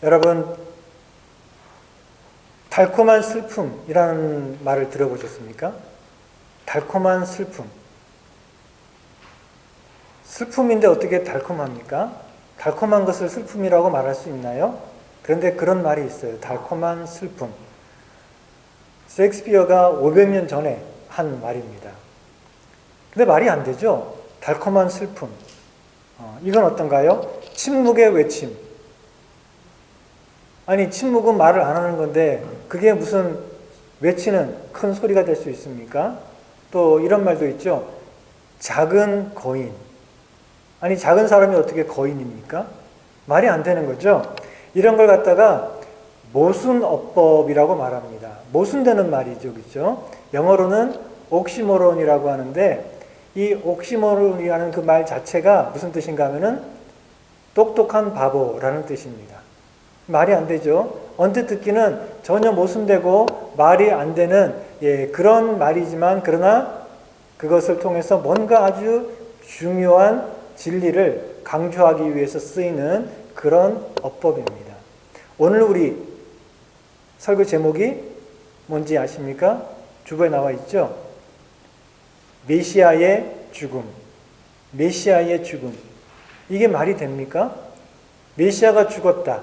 여러분, 달콤한 슬픔이라는 말을 들어보셨습니까? 달콤한 슬픔. 슬픔인데 어떻게 달콤합니까? 달콤한 것을 슬픔이라고 말할 수 있나요? 그런데 그런 말이 있어요. 달콤한 슬픔. 셰익스피어가 500년 전에 한 말입니다. 근데 말이 안 되죠? 달콤한 슬픔. 이건 어떤가요? 침묵의 외침. 아니, 침묵은 말을 안 하는 건데 그게 무슨 외치는 큰 소리가 될 수 있습니까? 또 이런 말도 있죠. 작은 거인. 아니, 작은 사람이 어떻게 거인입니까? 말이 안 되는 거죠. 이런 걸 갖다가 모순어법이라고 말합니다. 모순되는 말이죠. 그렇죠? 영어로는 옥시모론이라고 하는데 이 옥시모론이라는 그 말 자체가 무슨 뜻인가 하면은 똑똑한 바보라는 뜻입니다. 말이 안 되죠. 언뜻 듣기는 전혀 모순되고 말이 안 되는 그런 말이지만 그러나 그것을 통해서 뭔가 아주 중요한 진리를 강조하기 위해서 쓰이는 그런 어법입니다. 오늘 우리 설교 제목이 뭔지 아십니까? 주보에 나와 있죠? 메시아의 죽음. 메시아의 죽음. 이게 말이 됩니까? 메시아가 죽었다.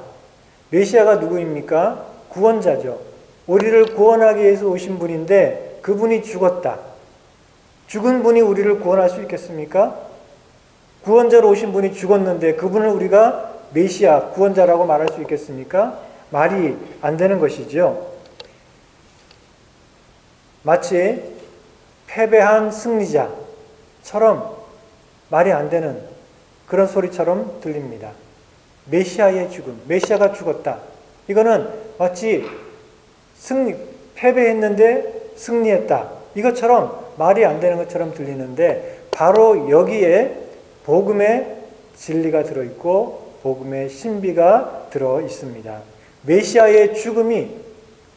메시아가 누구입니까? 구원자죠. 우리를 구원하기 위해서 오신 분인데 그분이 죽었다. 죽은 분이 우리를 구원할 수 있겠습니까? 구원자로 오신 분이 죽었는데 그분을 우리가 메시아, 구원자라고 말할 수 있겠습니까? 말이 안 되는 것이죠. 마치 패배한 승리자처럼 말이 안 되는 그런 소리처럼 들립니다. 메시아의 죽음, 메시아가 죽었다. 이거는 마치 패배했는데 승리했다. 이것처럼 말이 안 되는 것처럼 들리는데 바로 여기에 복음의 진리가 들어있고 복음의 신비가 들어 있습니다. 메시아의 죽음이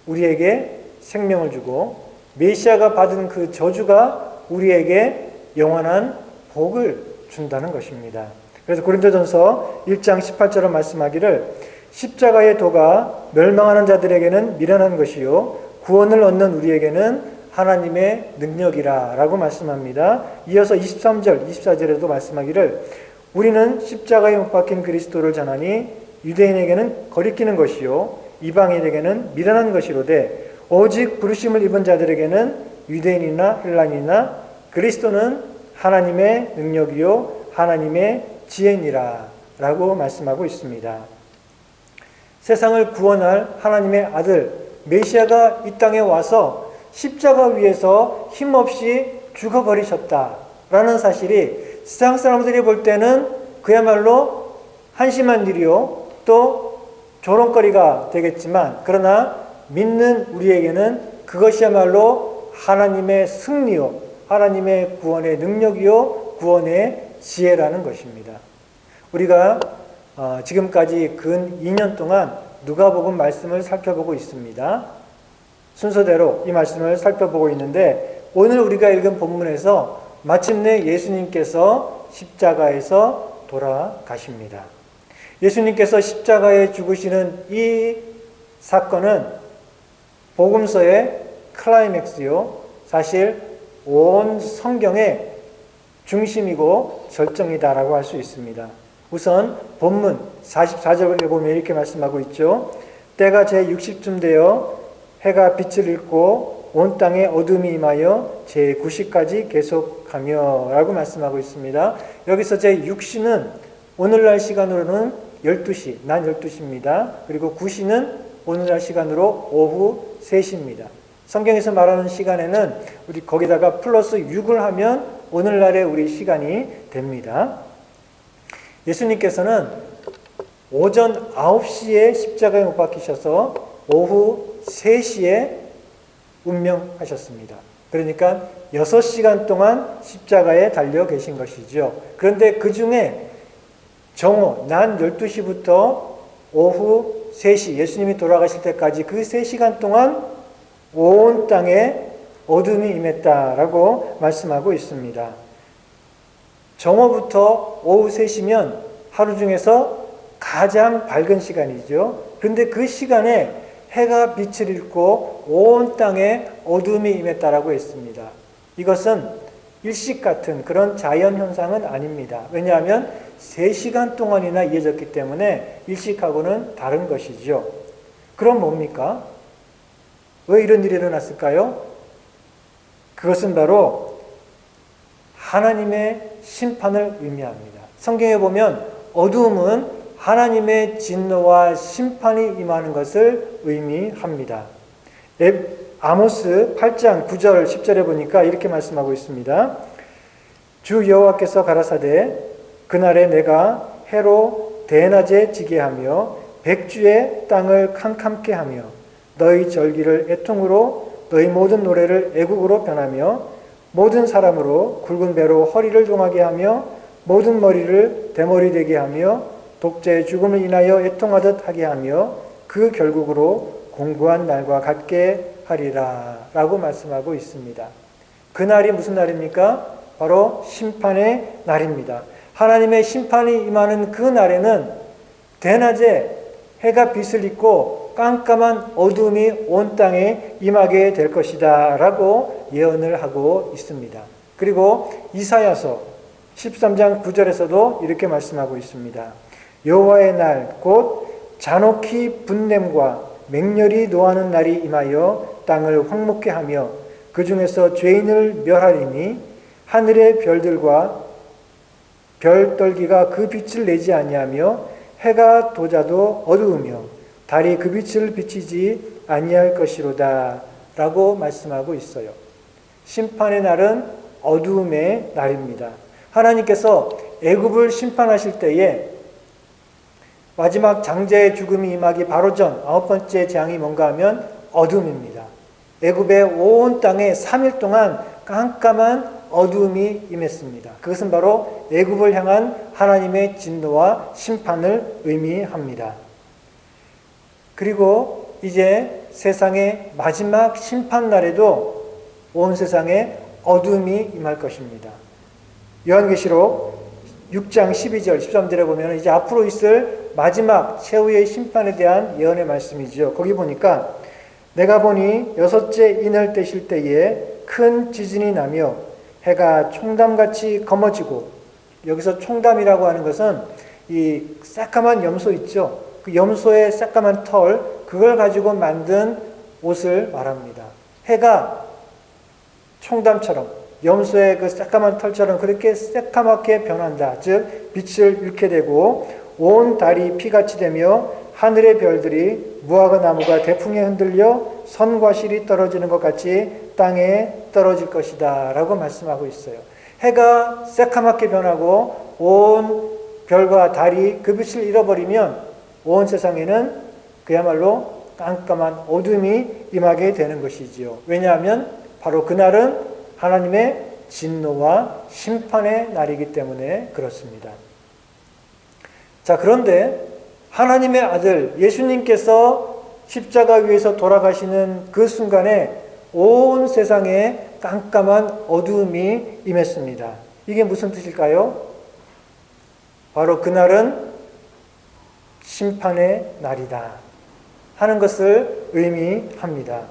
우리에게 생명을 주고 메시아가 받은 그 저주가 우리에게 영원한 복을 준다는 것입니다. 그래서 고린도전서 1장 18절로 말씀하기를 십자가의 도가 멸망하는 자들에게는 미련한 것이요 구원을 얻는 우리에게는 하나님의 능력이라 라고 말씀합니다. 이어서 23절, 24절에도 말씀하기를 우리는 십자가에 못 박힌 그리스도를 전하니 유대인에게는 거리끼는 것이요 이방인에게는 미련한 것이로되 오직 부르심을 입은 자들에게는 유대인이나 헬라인이나 그리스도는 하나님의 능력이요 하나님의 지혜니라 라고 말씀하고 있습니다. 세상을 구원할 하나님의 아들 메시아가 이 땅에 와서 십자가 위에서 힘없이 죽어버리셨다라는 사실이 세상 사람들이 볼 때는 그야말로 한심한 일이요 또 조롱거리가 되겠지만 그러나 믿는 우리에게는 그것이야말로 하나님의 승리요 하나님의 구원의 능력이요 구원의 지혜라는 것입니다. 우리가 지금까지 근 2년 동안 누가복음 말씀을 살펴보고 있습니다. 순서대로 이 말씀을 살펴보고 있는데 오늘 우리가 읽은 본문에서 마침내 예수님께서 십자가에서 돌아가십니다. 예수님께서 십자가에 죽으시는 이 사건은 복음서의 클라이맥스요. 사실 온 성경의 중심이고 절정이다라고 할 수 있습니다. 우선 본문 44절에 보면 이렇게 말씀하고 있죠. 때가 제60쯤 되어 해가 빛을 잃고 온 땅에 어둠이 임하여 제9시까지 계속하며 라고 말씀하고 있습니다. 여기서 제6시는 오늘날 시간으로는 12시, 낮 12시입니다. 그리고 9시는 오늘날 시간으로 오후 3시입니다. 성경에서 말하는 시간에는 우리 거기다가 플러스 6을 하면 오늘날의 우리 시간이 됩니다. 예수님께서는 오전 9시에 십자가에 못 박히셔서 오후 3시에 운명하셨습니다. 그러니까 6시간 동안 십자가에 달려 계신 것이죠. 그런데 그 중에 정오, 낮 12시부터 오후 3시, 예수님이 돌아가실 때까지 그 3시간 동안 온 땅에 어둠이 임했다라고 말씀하고 있습니다. 정오부터 오후 3시면 하루 중에서 가장 밝은 시간이죠. 그런데 그 시간에 해가 빛을 잃고 온 땅에 어둠이 임했다라고 했습니다. 이것은 일식 같은 그런 자연 현상은 아닙니다. 왜냐하면 3시간 동안이나 이어졌기 때문에 일식하고는 다른 것이죠. 그럼 뭡니까? 왜 이런 일이 일어났을까요? 그것은 바로 하나님의 심판을 의미합니다. 성경에 보면 어두움은 하나님의 진노와 심판이 임하는 것을 의미합니다. 아모스 8장 9절 10절에 보니까 이렇게 말씀하고 있습니다. 주 여호와께서 가라사대 그날에 내가 해로 대낮에 지게 하며 백주의 땅을 캄캄케 하며 너희 절기를 애통으로 너희 모든 노래를 애국으로 변하며 모든 사람으로 굵은 배로 허리를 동하게 하며 모든 머리를 대머리 되게 하며 독자의 죽음을 인하여 애통하듯 하게 하며 그 결국으로 공고한 날과 같게 하리라 라고 말씀하고 있습니다. 그날이 무슨 날입니까? 바로 심판의 날입니다. 하나님의 심판이 임하는 그 날에는 대낮에 해가 빛을 입고 깜깜한 어둠이 온 땅에 임하게 될 것이다 라고 예언을 하고 있습니다. 그리고 이사야서 13장 9절에서도 이렇게 말씀하고 있습니다. 여호와의 날 곧 잔혹히 분냄과 맹렬히 노하는 날이 임하여 땅을 황무케 하며 그 중에서 죄인을 멸하리니 하늘의 별들과 별떨기가 그 빛을 내지 아니하며 해가 도자도 어두우며 달이 그 빛을 비치지 아니할 것이로다 라고 말씀하고 있어요. 심판의 날은 어두움의 날입니다. 하나님께서 애굽을 심판하실 때에 마지막 장자의 죽음이 임하기 바로 전 9번째 재앙이 뭔가 하면 어둠입니다. 애굽의 온 땅에 3일 동안 깜깜한 어두움이 임했습니다. 그것은 바로 애굽을 향한 하나님의 진노와 심판을 의미합니다. 그리고 이제 세상의 마지막 심판 날에도 온 세상에 어둠이 임할 것입니다. 요한계시록 6장 12절 13절에 보면 이제 앞으로 있을 마지막 최후의 심판에 대한 예언의 말씀이죠. 거기 보니까 내가 보니 6째 인을 떼실 때에 큰 지진이 나며 해가 총담같이 검어지고, 여기서 총담이라고 하는 것은 이 새까만 염소 있죠. 그 염소의 새까만 털, 그걸 가지고 만든 옷을 말합니다. 해가 총담처럼 염소의 그 새까만 털처럼 그렇게 새까맣게 변한다. 즉 빛을 잃게 되고 온 달이 피같이 되며 하늘의 별들이 무화과 나무가 대풍에 흔들려 선과 실이 떨어지는 것 같이 땅에 떨어질 것이다 라고 말씀하고 있어요. 해가 새까맣게 변하고 온 별과 달이 그 빛을 잃어버리면 온 세상에는 그야말로 깜깜한 어둠이 임하게 되는 것이지요. 왜냐하면 바로 그날은 하나님의 진노와 심판의 날이기 때문에 그렇습니다. 자, 그런데 하나님의 아들 예수님께서 십자가 위에서 돌아가시는 그 순간에 온 세상에 깜깜한 어두움이 임했습니다. 이게 무슨 뜻일까요? 바로 그날은 심판의 날이다 하는 것을 의미합니다.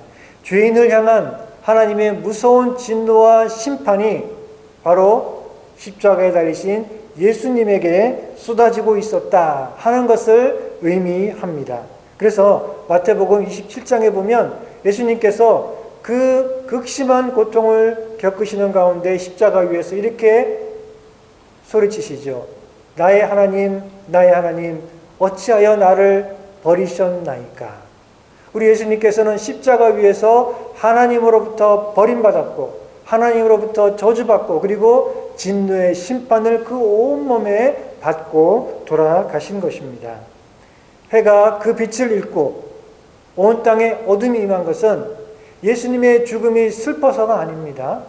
죄인을 향한 하나님의 무서운 진노와 심판이 바로 십자가에 달리신 예수님에게 쏟아지고 있었다 하는 것을 의미합니다. 그래서 마태복음 27장에 보면 예수님께서 그 극심한 고통을 겪으시는 가운데 십자가 위에서 이렇게 소리치시죠. 나의 하나님, 나의 하나님, 어찌하여 나를 버리셨나이까. 우리 예수님께서는 십자가 위에서 하나님으로부터 버림받았고 하나님으로부터 저주받고 그리고 진노의 심판을 그 온몸에 받고 돌아가신 것입니다. 해가 그 빛을 잃고 온 땅에 어둠이 임한 것은 예수님의 죽음이 슬퍼서가 아닙니다.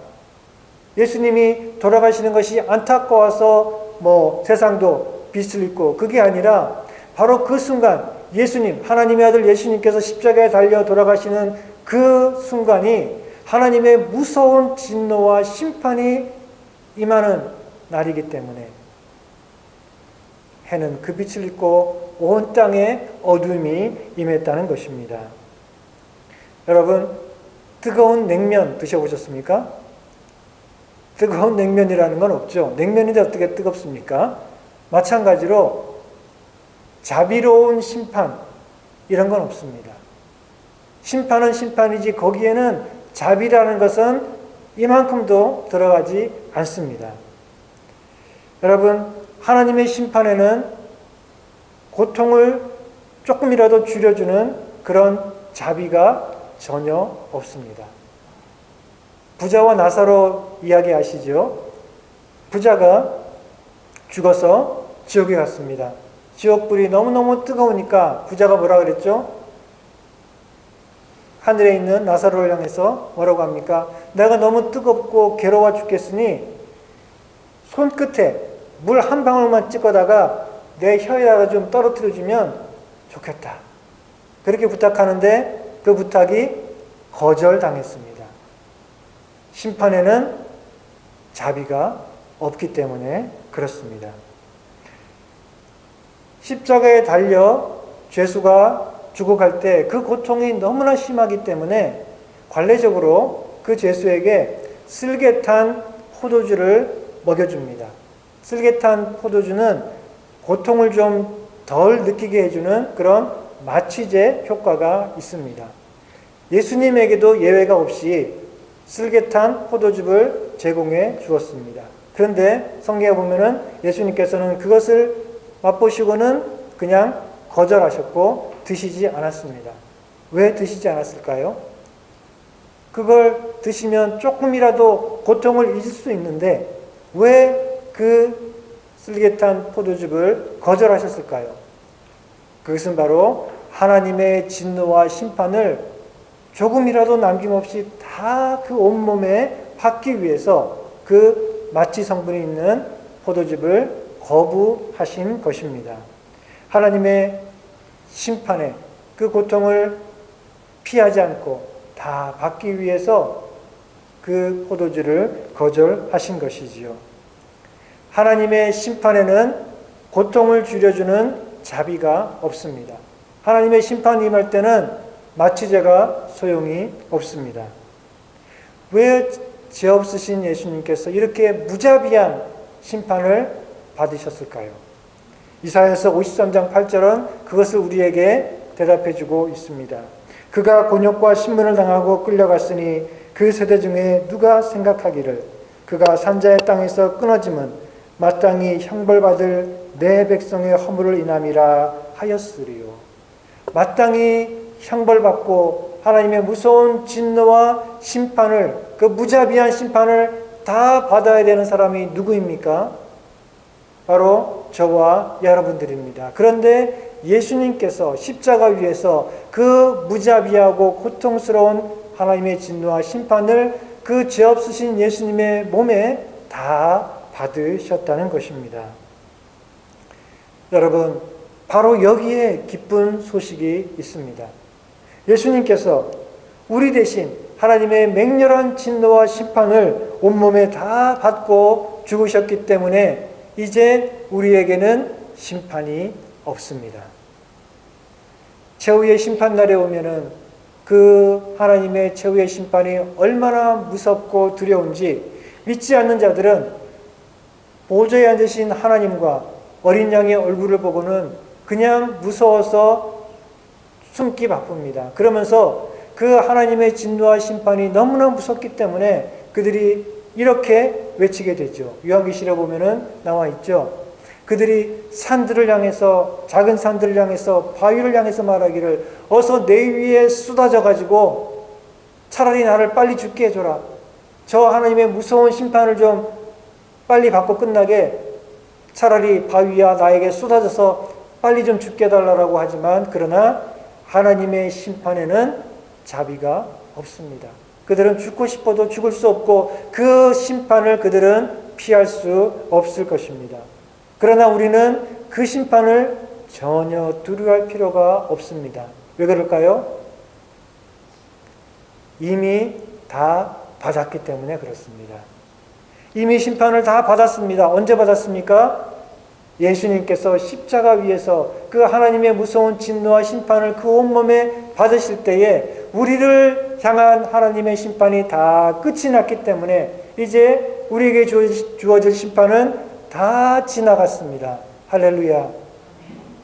예수님이 돌아가시는 것이 안타까워서 세상도 빛을 잃고 그게 아니라 바로 그 순간 예수님, 하나님의 아들 예수님께서 십자가에 달려 돌아가시는 그 순간이 하나님의 무서운 진노와 심판이 임하는 날이기 때문에 해는 그 빛을 잃고 온 땅에 어둠이 임했다는 것입니다. 여러분, 뜨거운 냉면 드셔보셨습니까? 뜨거운 냉면이라는 건 없죠. 냉면인데 어떻게 뜨겁습니까? 마찬가지로 자비로운 심판, 이런 건 없습니다. 심판은 심판이지 거기에는 자비라는 것은 이만큼도 들어가지 않습니다. 여러분, 하나님의 심판에는 고통을 조금이라도 줄여주는 그런 자비가 전혀 없습니다. 부자와 나사로 이야기 아시죠? 부자가 죽어서 지옥에 갔습니다. 지옥불이 너무너무 뜨거우니까 부자가 뭐라 그랬죠? 하늘에 있는 나사로를 향해서 뭐라고 합니까? 내가 너무 뜨겁고 괴로워 죽겠으니 손끝에 물 한 방울만 찍어다가 내 혀에다가 좀 떨어뜨려주면 좋겠다. 그렇게 부탁하는데 그 부탁이 거절당했습니다. 심판에는 자비가 없기 때문에 그렇습니다. 십자가에 달려 죄수가 죽어갈 때 그 고통이 너무나 심하기 때문에 관례적으로 그 죄수에게 쓸개탄 포도주를 먹여줍니다. 쓸개탄 포도주는 고통을 좀 덜 느끼게 해주는 그런 마취제 효과가 있습니다. 예수님에게도 예외가 없이 쓸개탄 포도즙을 제공해 주었습니다. 그런데 성경에 보면은 예수님께서는 그것을 맛보시고는 그냥 거절하셨고 드시지 않았습니다. 왜 드시지 않았을까요? 그걸 드시면 조금이라도 고통을 잊을 수 있는데 왜 그 쓸개탄 포도즙을 거절하셨을까요? 그것은 바로 하나님의 진노와 심판을 조금이라도 남김없이 다 그 온몸에 받기 위해서 그 마취 성분이 있는 포도즙을 거부하신 것입니다. 하나님의 심판에 그 고통을 피하지 않고 다 받기 위해서 그 포도주를 거절하신 것이지요. 하나님의 심판에는 고통을 줄여주는 자비가 없습니다. 하나님의 심판이 임할 때는 마취제가 소용이 없습니다. 왜 죄 없으신 예수님께서 이렇게 무자비한 심판을 받으셨을까요? 이사야서 53장 8절은 그것을 우리에게 대답해 주고 있습니다. 그가 곤욕과 신문을 당하고 끌려갔으니 그 세대 중에 누가 생각하기를 그가 산자의 땅에서 끊어짐은 마땅히 형벌받을 내 백성의 허물을 인함이라 하였으리요. 마땅히 형벌받고 하나님의 무서운 진노와 심판을, 그 무자비한 심판을 다 받아야 되는 사람이 누구입니까? 바로 저와 여러분들입니다. 그런데 예수님께서 십자가 위에서 그 무자비하고 고통스러운 하나님의 진노와 심판을 그 죄 없으신 예수님의 몸에 다 받으셨다는 것입니다. 여러분, 바로 여기에 기쁜 소식이 있습니다. 예수님께서 우리 대신 하나님의 맹렬한 진노와 심판을 온몸에 다 받고 죽으셨기 때문에 이제 우리에게는 심판이 없습니다. 최후의 심판날에 오면은 그 하나님의 최후의 심판이 얼마나 무섭고 두려운지 믿지 않는 자들은 보좌에 앉으신 하나님과 어린 양의 얼굴을 보고는 그냥 무서워서 숨기 바쁩니다. 그러면서 그 하나님의 진노와 심판이 너무나 무섭기 때문에 그들이 이렇게 외치게 되죠. 요한계시록에 보면은 나와 있죠. 그들이 산들을 향해서, 작은 산들을 향해서, 바위를 향해서 말하기를 어서 내 위에 쏟아져 가지고 차라리 나를 빨리 죽게 해줘라. 저 하나님의 무서운 심판을 좀 빨리 받고 끝나게 차라리 바위야 나에게 쏟아져서 빨리 좀 죽게 해달라고 하지만 그러나 하나님의 심판에는 자비가 없습니다. 그들은 죽고 싶어도 죽을 수 없고 그 심판을 그들은 피할 수 없을 것입니다. 그러나 우리는 그 심판을 전혀 두려워할 필요가 없습니다. 왜 그럴까요? 이미 다 받았기 때문에 그렇습니다. 이미 심판을 다 받았습니다. 언제 받았습니까? 예수님께서 십자가 위에서 그 하나님의 무서운 진노와 심판을 그 온몸에 받으실 때에 우리를 향한 하나님의 심판이 다 끝이 났기 때문에 이제 우리에게 주어질 심판은 다 지나갔습니다. 할렐루야.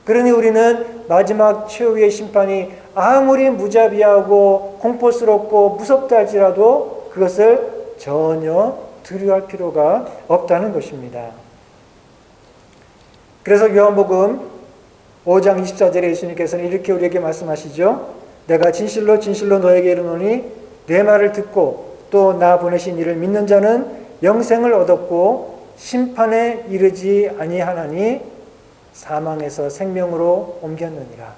그러니 우리는 마지막 최후의 심판이 아무리 무자비하고 공포스럽고 무섭다 할지라도 그것을 전혀 두려워할 필요가 없다는 것입니다. 그래서 요한복음 5장 24절에 예수님께서는 이렇게 우리에게 말씀하시죠. 내가 진실로 진실로 너에게 이르노니 내 말을 듣고 또 나 보내신 이를 믿는 자는 영생을 얻었고 심판에 이르지 아니하나니 사망에서 생명으로 옮겼느니라.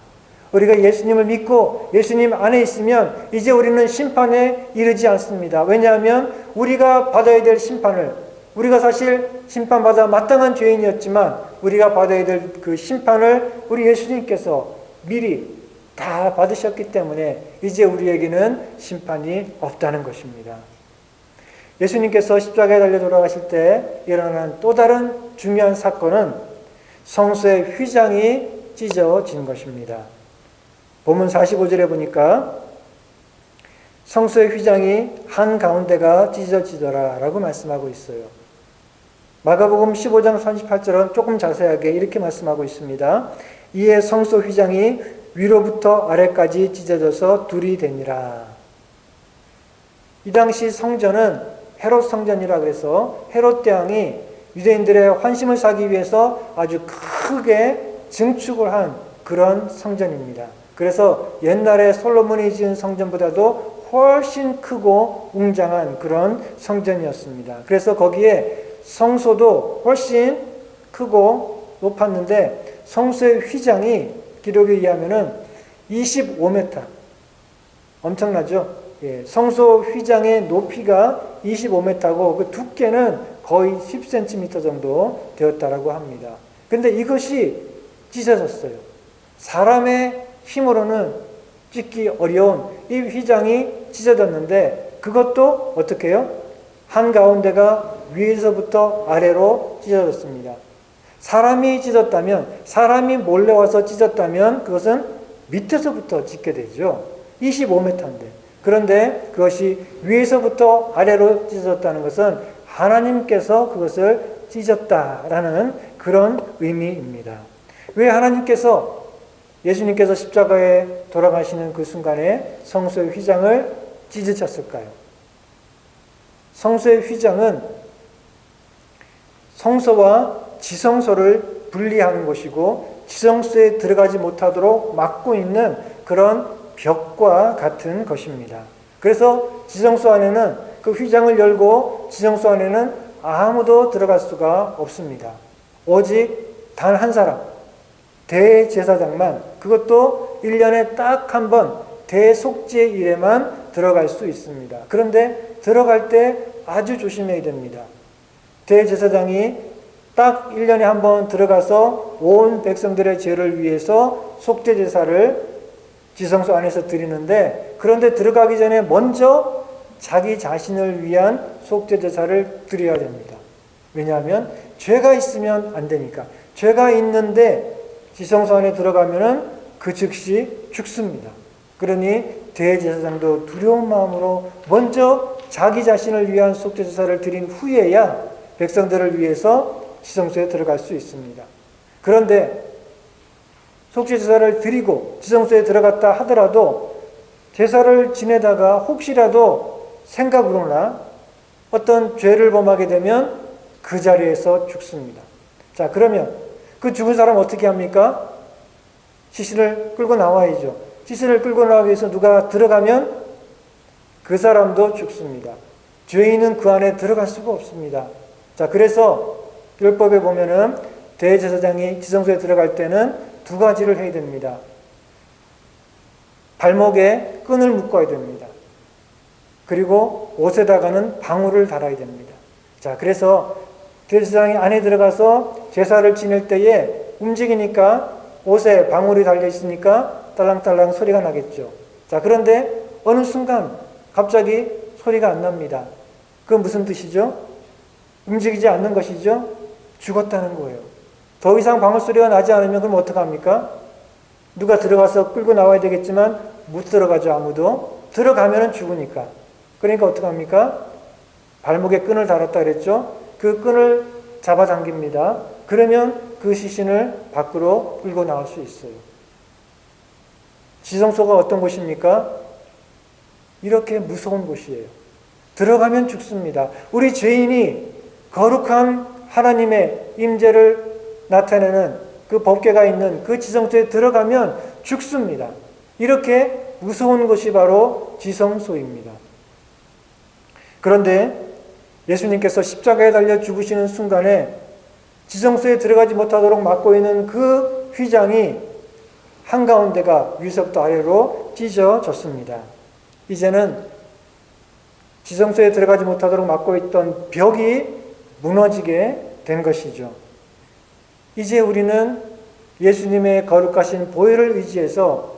우리가 예수님을 믿고 예수님 안에 있으면 이제 우리는 심판에 이르지 않습니다. 왜냐하면 우리가 받아야 될 심판을, 우리가 사실 심판받아 마땅한 죄인이었지만 우리가 받아야 될 그 심판을 우리 예수님께서 미리 다 받으셨기 때문에 이제 우리에게는 심판이 없다는 것입니다. 예수님께서 십자가에 달려 돌아가실 때 일어난 또 다른 중요한 사건은 성소의 휘장이 찢어진 것입니다. 본문 45절에 보니까 성소의 휘장이 한가운데가 찢어지더라 라고 말씀하고 있어요. 마가복음 15장 38절은 조금 자세하게 이렇게 말씀하고 있습니다. 이에 성소 휘장이 위로부터 아래까지 찢어져서 둘이 되니라. 이 당시 성전은 헤롯 성전이라 그래서 헤롯 대왕이 유대인들의 환심을 사기 위해서 아주 크게 증축을 한 그런 성전입니다. 그래서 옛날에 솔로몬이 지은 성전보다도 훨씬 크고 웅장한 그런 성전이었습니다. 그래서 거기에 성소도 훨씬 크고 높았는데 성소의 휘장이 기록에 의하면은 25m, 엄청나죠? 예, 성소 휘장의 높이가 25m고 그 두께는 거의 10cm 정도 되었다라고 합니다. 근데 이것이 찢어졌어요. 사람의 힘으로는 찢기 어려운 이 휘장이 찢어졌는데 그것도 어떻게 해요? 한가운데가 위에서부터 아래로 찢어졌습니다. 사람이 찢었다면, 사람이 몰래 와서 찢었다면 그것은 밑에서부터 찢게 되죠. 25m인데. 그런데 그것이 위에서부터 아래로 찢어졌다는 것은 하나님께서 그것을 찢었다라는 그런 의미입니다. 왜 하나님께서 예수님께서 십자가에 돌아가시는 그 순간에 성소의 휘장을 찢으셨을까요? 성소의 휘장은 성소와 지성소를 분리하는 것이고 지성소에 들어가지 못하도록 막고 있는 그런 벽과 같은 것입니다. 그래서 지성소 안에는 그 휘장을 열고 지성소 안에는 아무도 들어갈 수가 없습니다. 오직 단 한 사람, 대제사장만, 그것도 1년에 딱 한 번 대속죄 일에만 들어갈 수 있습니다. 그런데 들어갈 때 아주 조심해야 됩니다. 대제사장이 딱 1년에 한 번 들어가서 온 백성들의 죄를 위해서 속죄 제사를 지성소 안에서 드리는데, 그런데 들어가기 전에 먼저 자기 자신을 위한 속죄 제사를 드려야 됩니다. 왜냐하면 죄가 있으면 안 되니까. 죄가 있는데 지성소 안에 들어가면은 그 즉시 죽습니다. 그러니 대제사장도 두려운 마음으로 먼저 자기 자신을 위한 속죄 제사를 드린 후에야 백성들을 위해서 지성소에 들어갈 수 있습니다. 그런데 속죄 제사를 드리고 지성소에 들어갔다 하더라도 제사를 지내다가 혹시라도 생각으로나 어떤 죄를 범하게 되면 그 자리에서 죽습니다. 자, 그러면 그 죽은 사람 어떻게 합니까? 시신을 끌고 나와야죠. 시신을 끌고 나가기 위해서 누가 들어가면 그 사람도 죽습니다. 죄인은 그 안에 들어갈 수가 없습니다. 자, 그래서 율법에 보면은 대제사장이 지성소에 들어갈 때는 두 가지를 해야 됩니다. 발목에 끈을 묶어야 됩니다. 그리고 옷에다가는 방울을 달아야 됩니다. 자, 그래서 대제사장이 안에 들어가서 제사를 지낼 때에 움직이니까 옷에 방울이 달려 있으니까 딸랑딸랑 소리가 나겠죠. 자, 그런데 어느 순간 갑자기 소리가 안 납니다. 그건 무슨 뜻이죠? 움직이지 않는 것이죠? 죽었다는 거예요. 더 이상 방울소리가 나지 않으면 그럼 어떡합니까? 누가 들어가서 끌고 나와야 되겠지만 못 들어가죠. 아무도. 들어가면 죽으니까. 그러니까 어떡합니까? 발목에 끈을 달았다 그랬죠. 그 끈을 잡아당깁니다. 그러면 그 시신을 밖으로 끌고 나올 수 있어요. 지성소가 어떤 곳입니까? 이렇게 무서운 곳이에요. 들어가면 죽습니다. 우리 죄인이 거룩한 하나님의 임재를 나타내는 그 법궤가 있는 그 지성소에 들어가면 죽습니다. 이렇게 무서운 곳이 바로 지성소입니다. 그런데 예수님께서 십자가에 달려 죽으시는 순간에 지성소에 들어가지 못하도록 막고 있는 그 휘장이 한가운데가 위서부터 아래로 찢어졌습니다. 이제는 지성소에 들어가지 못하도록 막고 있던 벽이 무너지게 된 것이죠. 이제 우리는 예수님의 거룩하신 보혈을 의지해서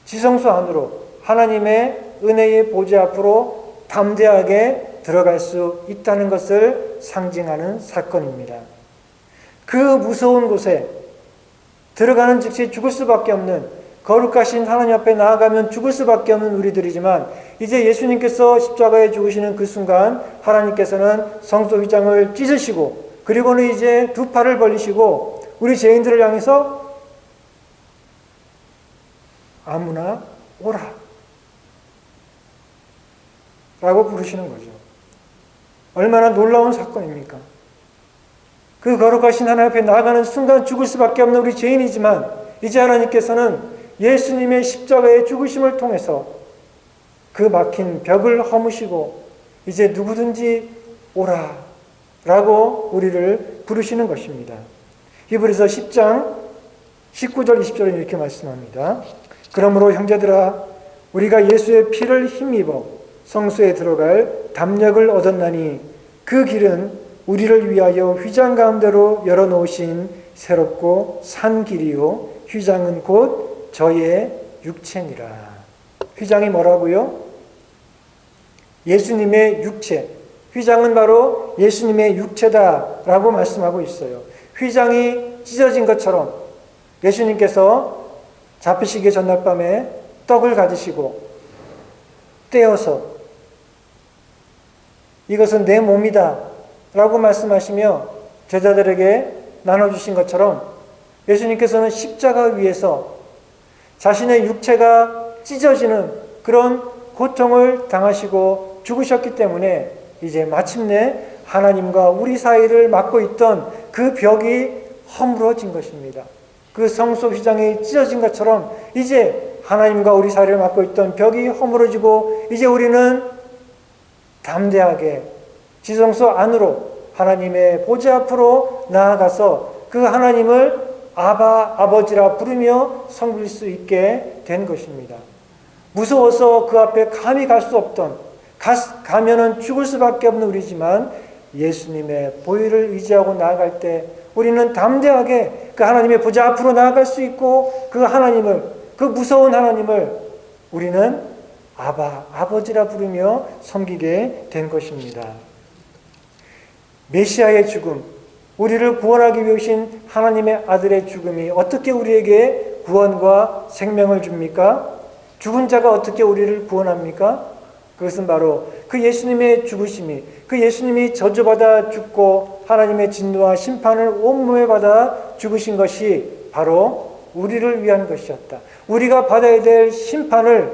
지성소 안으로 하나님의 은혜의 보좌 앞으로 담대하게 들어갈 수 있다는 것을 상징하는 사건입니다. 그 무서운 곳에 들어가는 즉시 죽을 수밖에 없는, 거룩하신 하나님 앞에 나아가면 죽을 수밖에 없는 우리들이지만, 이제 예수님께서 십자가에 죽으시는 그 순간 하나님께서는 성소 휘장을 찢으시고, 그리고는 이제 두 팔을 벌리시고 우리 죄인들을 향해서 아무나 오라 라고 부르시는 거죠. 얼마나 놀라운 사건입니까? 그 거룩하신 하나님 앞에 나아가는 순간 죽을 수밖에 없는 우리 죄인이지만, 이제 하나님께서는 예수님의 십자가의 죽으심을 통해서 그 막힌 벽을 허무시고 이제 누구든지 오라 라고 우리를 부르시는 것입니다. 히브리서 10장 19절 20절은 이렇게 말씀합니다. 그러므로 형제들아, 우리가 예수의 피를 힘입어 성소에 들어갈 담력을 얻었나니 그 길은 우리를 위하여 휘장 가운데로 열어놓으신 새롭고 산 길이요 휘장은 곧 저의 육체니라. 휘장이 뭐라고요? 예수님의 육체. 휘장은 바로 예수님의 육체다라고 말씀하고 있어요. 휘장이 찢어진 것처럼 예수님께서 잡히시기 전날 밤에 떡을 가지시고 떼어서 이것은 내 몸이다 라고 말씀하시며 제자들에게 나눠주신 것처럼, 예수님께서는 십자가 위에서 자신의 육체가 찢어지는 그런 고통을 당하시고 죽으셨기 때문에 이제 마침내 하나님과 우리 사이를 막고 있던 그 벽이 허물어진 것입니다. 그 성소 휘장이 찢어진 것처럼 이제 하나님과 우리 사이를 막고 있던 벽이 허물어지고 이제 우리는 담대하게 지성소 안으로 하나님의 보좌 앞으로 나아가서 그 하나님을 아바, 아버지라 부르며 섬길 수 있게 된 것입니다. 무서워서 그 앞에 감히 갈 수 없던, 가면은 죽을 수밖에 없는 우리지만 예수님의 보혈을 의지하고 나아갈 때 우리는 담대하게 그 하나님의 보좌 앞으로 나아갈 수 있고, 그 하나님을, 그 무서운 하나님을 우리는 아바, 아버지라 부르며 섬기게 된 것입니다. 메시아의 죽음, 우리를 구원하기 위해 오신 하나님의 아들의 죽음이 어떻게 우리에게 구원과 생명을 줍니까? 죽은 자가 어떻게 우리를 구원합니까? 그것은 바로 그 예수님의 죽으심이, 그 예수님이 저주받아 죽고 하나님의 진노와 심판을 온몸에 받아 죽으신 것이 바로 우리를 위한 것이었다. 우리가 받아야 될 심판을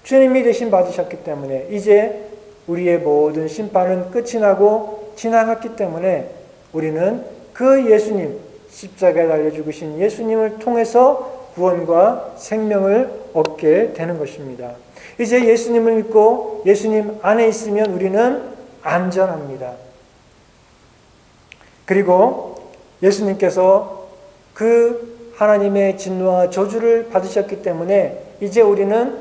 주님이 대신 받으셨기 때문에 이제 우리의 모든 심판은 끝이 나고 지나갔기 때문에 우리는 그 예수님, 십자가에 달려 죽으신 예수님을 통해서 구원과 생명을 얻게 되는 것입니다. 이제 예수님을 믿고 예수님 안에 있으면 우리는 안전합니다. 그리고 예수님께서 그 하나님의 진노와 저주를 받으셨기 때문에 이제 우리는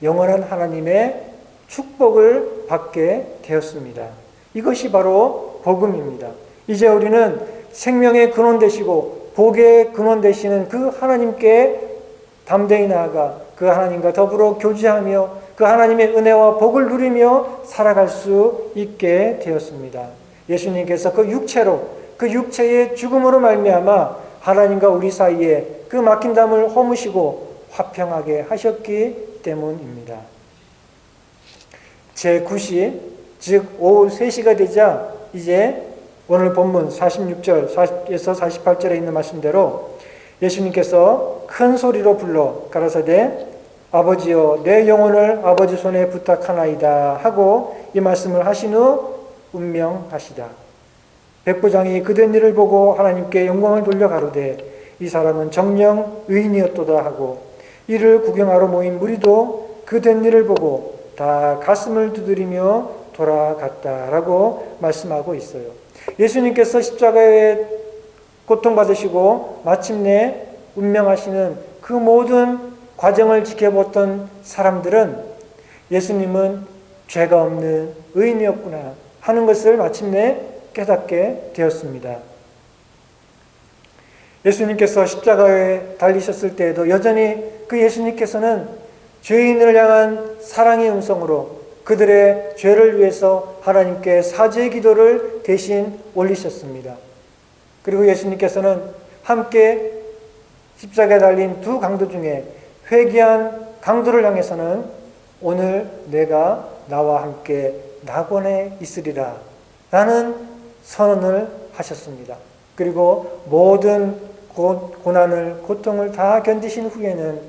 영원한 하나님의 축복을 받게 되었습니다. 이것이 바로 복음입니다. 이제 우리는 생명의 근원 되시고 복의 근원 되시는 그 하나님께 담대히 나아가 그 하나님과 더불어 교제하며 그 하나님의 은혜와 복을 누리며 살아갈 수 있게 되었습니다. 예수님께서 그 육체로, 그 육체의 죽음으로 말미암아 하나님과 우리 사이에 그 막힌 담을 허무시고 화평하게 하셨기 때문입니다. 제9시, 즉 오후 3시가 되자 이제 오늘 본문 46절에서 48절에 있는 말씀대로 예수님께서 큰 소리로 불러 가라사대 아버지여 내 영혼을 아버지 손에 부탁하나이다 하고 이 말씀을 하신 후 운명하시다. 백부장이 그된 일을 보고 하나님께 영광을 돌려 가로되 이 사람은 정령 의인이었도다 하고 이를 구경하러 모인 무리도 그된 일을 보고 다 가슴을 두드리며 돌아갔다라고 말씀하고 있어요. 예수님께서 십자가에 고통받으시고 마침내 운명하시는 그 모든 과정을 지켜봤던 사람들은 예수님은 죄가 없는 의인이었구나 하는 것을 마침내 깨닫게 되었습니다. 예수님께서 십자가에 달리셨을 때에도 여전히 그 예수님께서는 죄인을 향한 사랑의 음성으로 그들의 죄를 위해서 하나님께 사죄의 기도를 대신 올리셨습니다. 그리고 예수님께서는 함께 십자가에 달린 두 강도 중에 회개한 강도를 향해서는 오늘 내가 나와 함께 낙원에 있으리라 라는 선언을 하셨습니다. 그리고 모든 고난을 고통을 다 견디신 후에는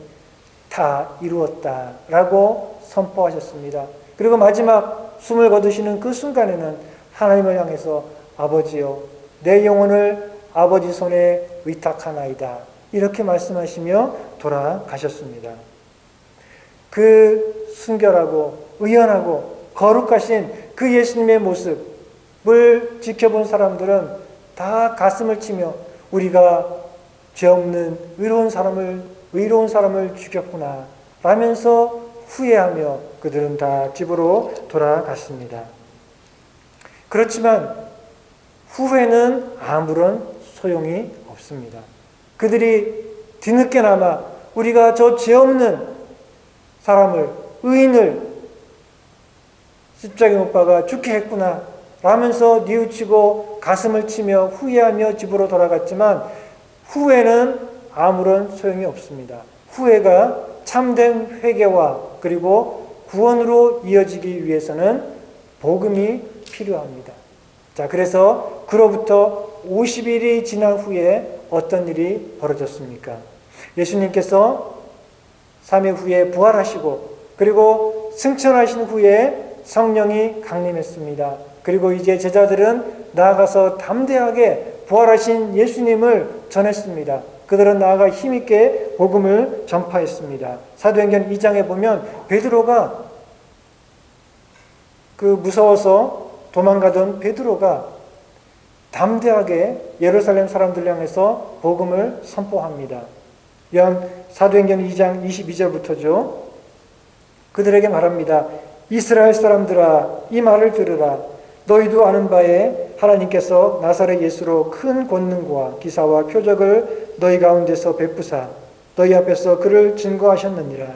다 이루었다라고 선포하셨습니다. 그리고 마지막 숨을 거두시는 그 순간에는 하나님을 향해서 아버지여 내 영혼을 아버지 손에 의탁하나이다 이렇게 말씀하시며 돌아가셨습니다. 그 순결하고 의연하고 거룩하신 그 예수님의 모습을 지켜본 사람들은 다 가슴을 치며 우리가 죄 없는 의로운 사람을 죽였구나 라면서 후회하며 그들은 다 집으로 돌아갔습니다. 그렇지만 후회는 아무런 소용이 없습니다. 그들이 뒤늦게나마 우리가 저 죄 없는 사람을, 의인을 십자가에 못 박아 죽게 했구나 라면서 뉘우치고 가슴을 치며 후회하며 집으로 돌아갔지만 후회는 아무런 소용이 없습니다. 후회가 참된 회개와 그리고 구원으로 이어지기 위해서는 복음이 필요합니다. 자, 그래서 그로부터 50일이 지난 후에 어떤 일이 벌어졌습니까? 예수님께서 3일 후에 부활하시고 그리고 승천하신 후에 성령이 강림했습니다. 그리고 이제 제자들은 나아가서 담대하게 부활하신 예수님을 전했습니다. 그들은 나아가 힘있게 복음을 전파했습니다. 사도행전 2장에 보면 베드로가 그 무서워서 도망가던 베드로가 담대하게 예루살렘 사람들 향해서 복음을 선포합니다. 사도행전 2장 22절부터죠. 그들에게 말합니다. 이스라엘 사람들아 이 말을 들으라. 너희도 아는 바에 하나님께서 나사렛 예수로 큰 권능과 기사와 표적을 너희 가운데서 베푸사 너희 앞에서 그를 증거하셨느니라.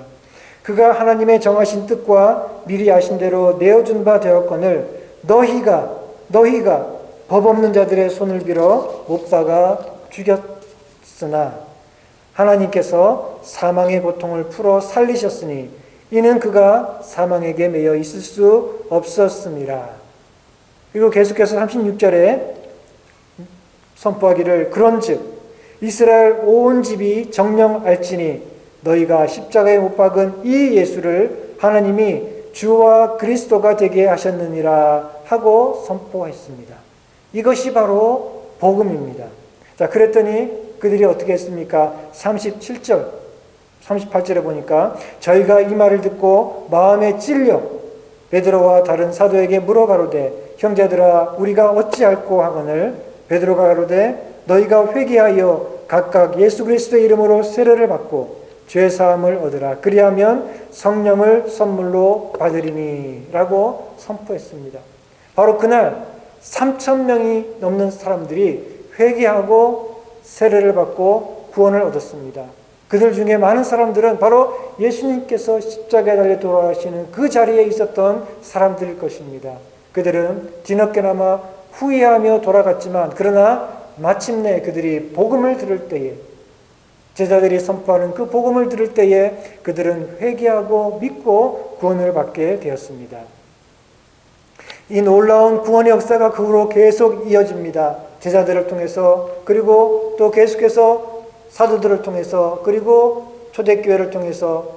그가 하나님의 정하신 뜻과 미리 아신 대로 내어준 바 되었거늘 너희가 법 없는 자들의 손을 빌어 못 박아 죽였으나 하나님께서 사망의 고통을 풀어 살리셨으니 이는 그가 사망에게 매여 있을 수 없었습니다. 그리고 계속해서 36절에 선포하기를 그런즉 이스라엘 온 집이 정령 알지니 너희가 십자가에 못 박은 이 예수를 하나님이 주와 그리스도가 되게 하셨느니라 하고 선포했습니다. 이것이 바로 복음입니다. 자, 그랬더니 그들이 어떻게 했습니까? 37절, 38절에 보니까 저희가 이 말을 듣고 마음에 찔려 베드로와 다른 사도에게 물어가로되 형제들아 우리가 어찌할꼬 하거늘 베드로가 가로되 너희가 회개하여 각각 예수 그리스도의 이름으로 세례를 받고 죄 사함을 얻으라. 그리하면 성령을 선물로 받으리니 라고 선포했습니다. 바로 그날 3,000명이 넘는 사람들이 회개하고 세례를 받고 구원을 얻었습니다. 그들 중에 많은 사람들은 바로 예수님께서 십자가에 달려 돌아가시는 그 자리에 있었던 사람들일 것입니다. 그들은 뒤늦게나마 후회하며 돌아갔지만 그러나 마침내 그들이 복음을 들을 때에, 제자들이 선포하는 그 복음을 들을 때에 그들은 회개하고 믿고 구원을 받게 되었습니다. 이 놀라운 구원의 역사가 그 후로 계속 이어집니다. 제자들을 통해서, 그리고 또 계속해서 사도들을 통해서, 그리고 초대교회를 통해서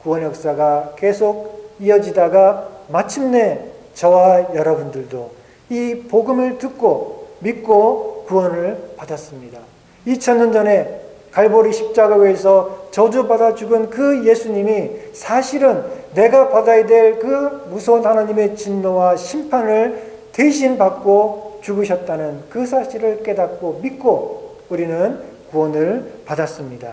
구원의 역사가 계속 이어지다가 마침내 저와 여러분들도 이 복음을 듣고 믿고 구원을 받았습니다. 2000년 전에 갈보리 십자가에서 저주받아 죽은 그 예수님이 사실은 내가 받아야 될 그 무서운 하나님의 진노와 심판을 대신 받고 죽으셨다는 그 사실을 깨닫고 믿고 우리는 구원을 받았습니다.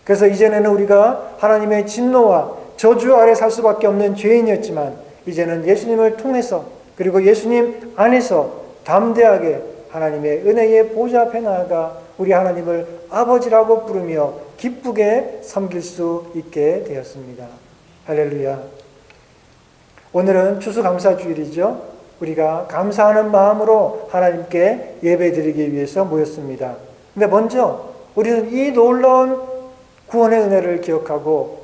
그래서 이전에는 우리가 하나님의 진노와 저주 아래 살 수밖에 없는 죄인이었지만 이제는 예수님을 통해서, 그리고 예수님 안에서 담대하게 하나님의 은혜의 보좌 앞에 나아가 우리 하나님을 아버지라고 부르며 기쁘게 섬길 수 있게 되었습니다. 할렐루야. 오늘은 추수감사주일이죠. 우리가 감사하는 마음으로 하나님께 예배드리기 위해서 모였습니다. 근데 먼저 우리는 이 놀라운 구원의 은혜를 기억하고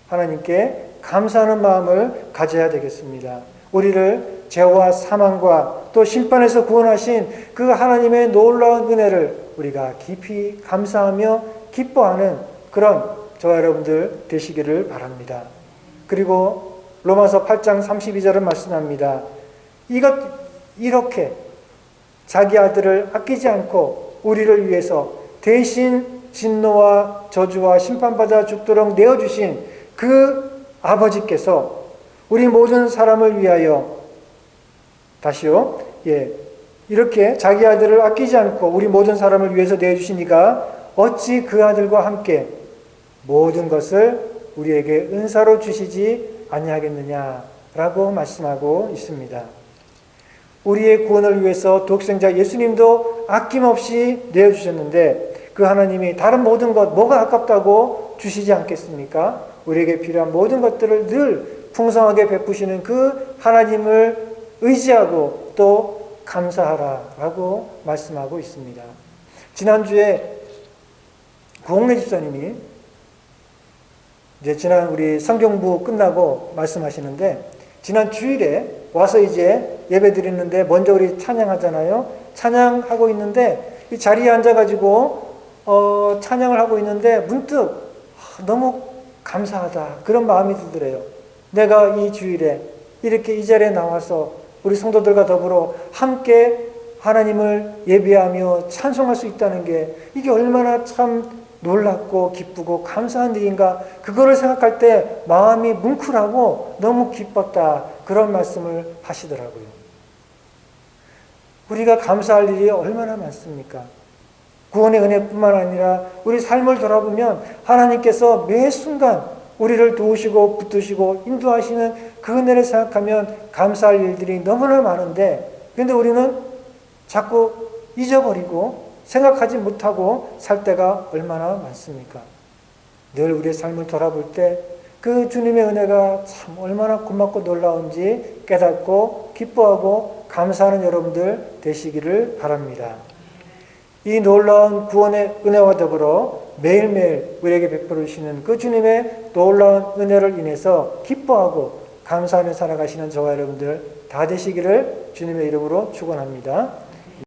하나님께 감사하는 마음을 가져야 되겠습니다. 우리를 죄와 사망과 또 심판에서 구원하신 그 하나님의 놀라운 은혜를 우리가 깊이 감사하며 기뻐하는 그런 저와 여러분들 되시기를 바랍니다. 그리고 로마서 8장 32절은 말씀합니다. 이렇게 자기 아들을 아끼지 않고 우리를 위해서 대신 진노와 저주와 심판받아 죽도록 내어주신 그 아버지께서 우리 모든 사람을 위하여, 다시요, 이렇게 자기 아들을 아끼지 않고 우리 모든 사람을 위해서 내어주시니까 어찌 그 아들과 함께 모든 것을 우리에게 은사로 주시지 아니하겠느냐라고 말씀하고 있습니다. 우리의 구원을 위해서 독생자 예수님도 아낌없이 내어주셨는데 그 하나님이 다른 모든 것, 뭐가 아깝다고 주시지 않겠습니까? 우리에게 필요한 모든 것들을 늘 풍성하게 베푸시는 그 하나님을 의지하고 또 감사하라라고 말씀하고 있습니다. 지난주에 구홍래 집사님이 이제 지난 우리 성경부 끝나고 말씀하시는데, 지난 주일에 와서 이제 예배 드리는데 먼저 우리 찬양하잖아요. 찬양하고 있는데 이 자리에 앉아가지고 찬양을 하고 있는데 문득 너무 감사하다 그런 마음이 들더래요. 내가 이 주일에 이렇게 이 자리에 나와서 우리 성도들과 더불어 함께 하나님을 예배하며 찬송할 수 있다는 게 이게 얼마나 참 놀랍고 기쁘고 감사한 일인가, 그거를 생각할 때 마음이 뭉클하고 너무 기뻤다 그런 말씀을 하시더라고요. 우리가 감사할 일이 얼마나 많습니까? 구원의 은혜뿐만 아니라 우리 삶을 돌아보면 하나님께서 매 순간 우리를 도우시고 붙드시고 인도하시는 그 은혜를 생각하면 감사할 일들이 너무나 많은데, 그런데 우리는 자꾸 잊어버리고 생각하지 못하고 살 때가 얼마나 많습니까? 늘 우리의 삶을 돌아볼 때 그 주님의 은혜가 참 얼마나 고맙고 놀라운지 깨닫고 기뻐하고 감사하는 여러분들 되시기를 바랍니다. 이 놀라운 구원의 은혜와 더불어 매일매일 우리에게 베풀어 주시는 그 주님의 놀라운 은혜를 인해서 기뻐하고 감사하며 살아가시는 저와 여러분들 다 되시기를 주님의 이름으로 축원합니다.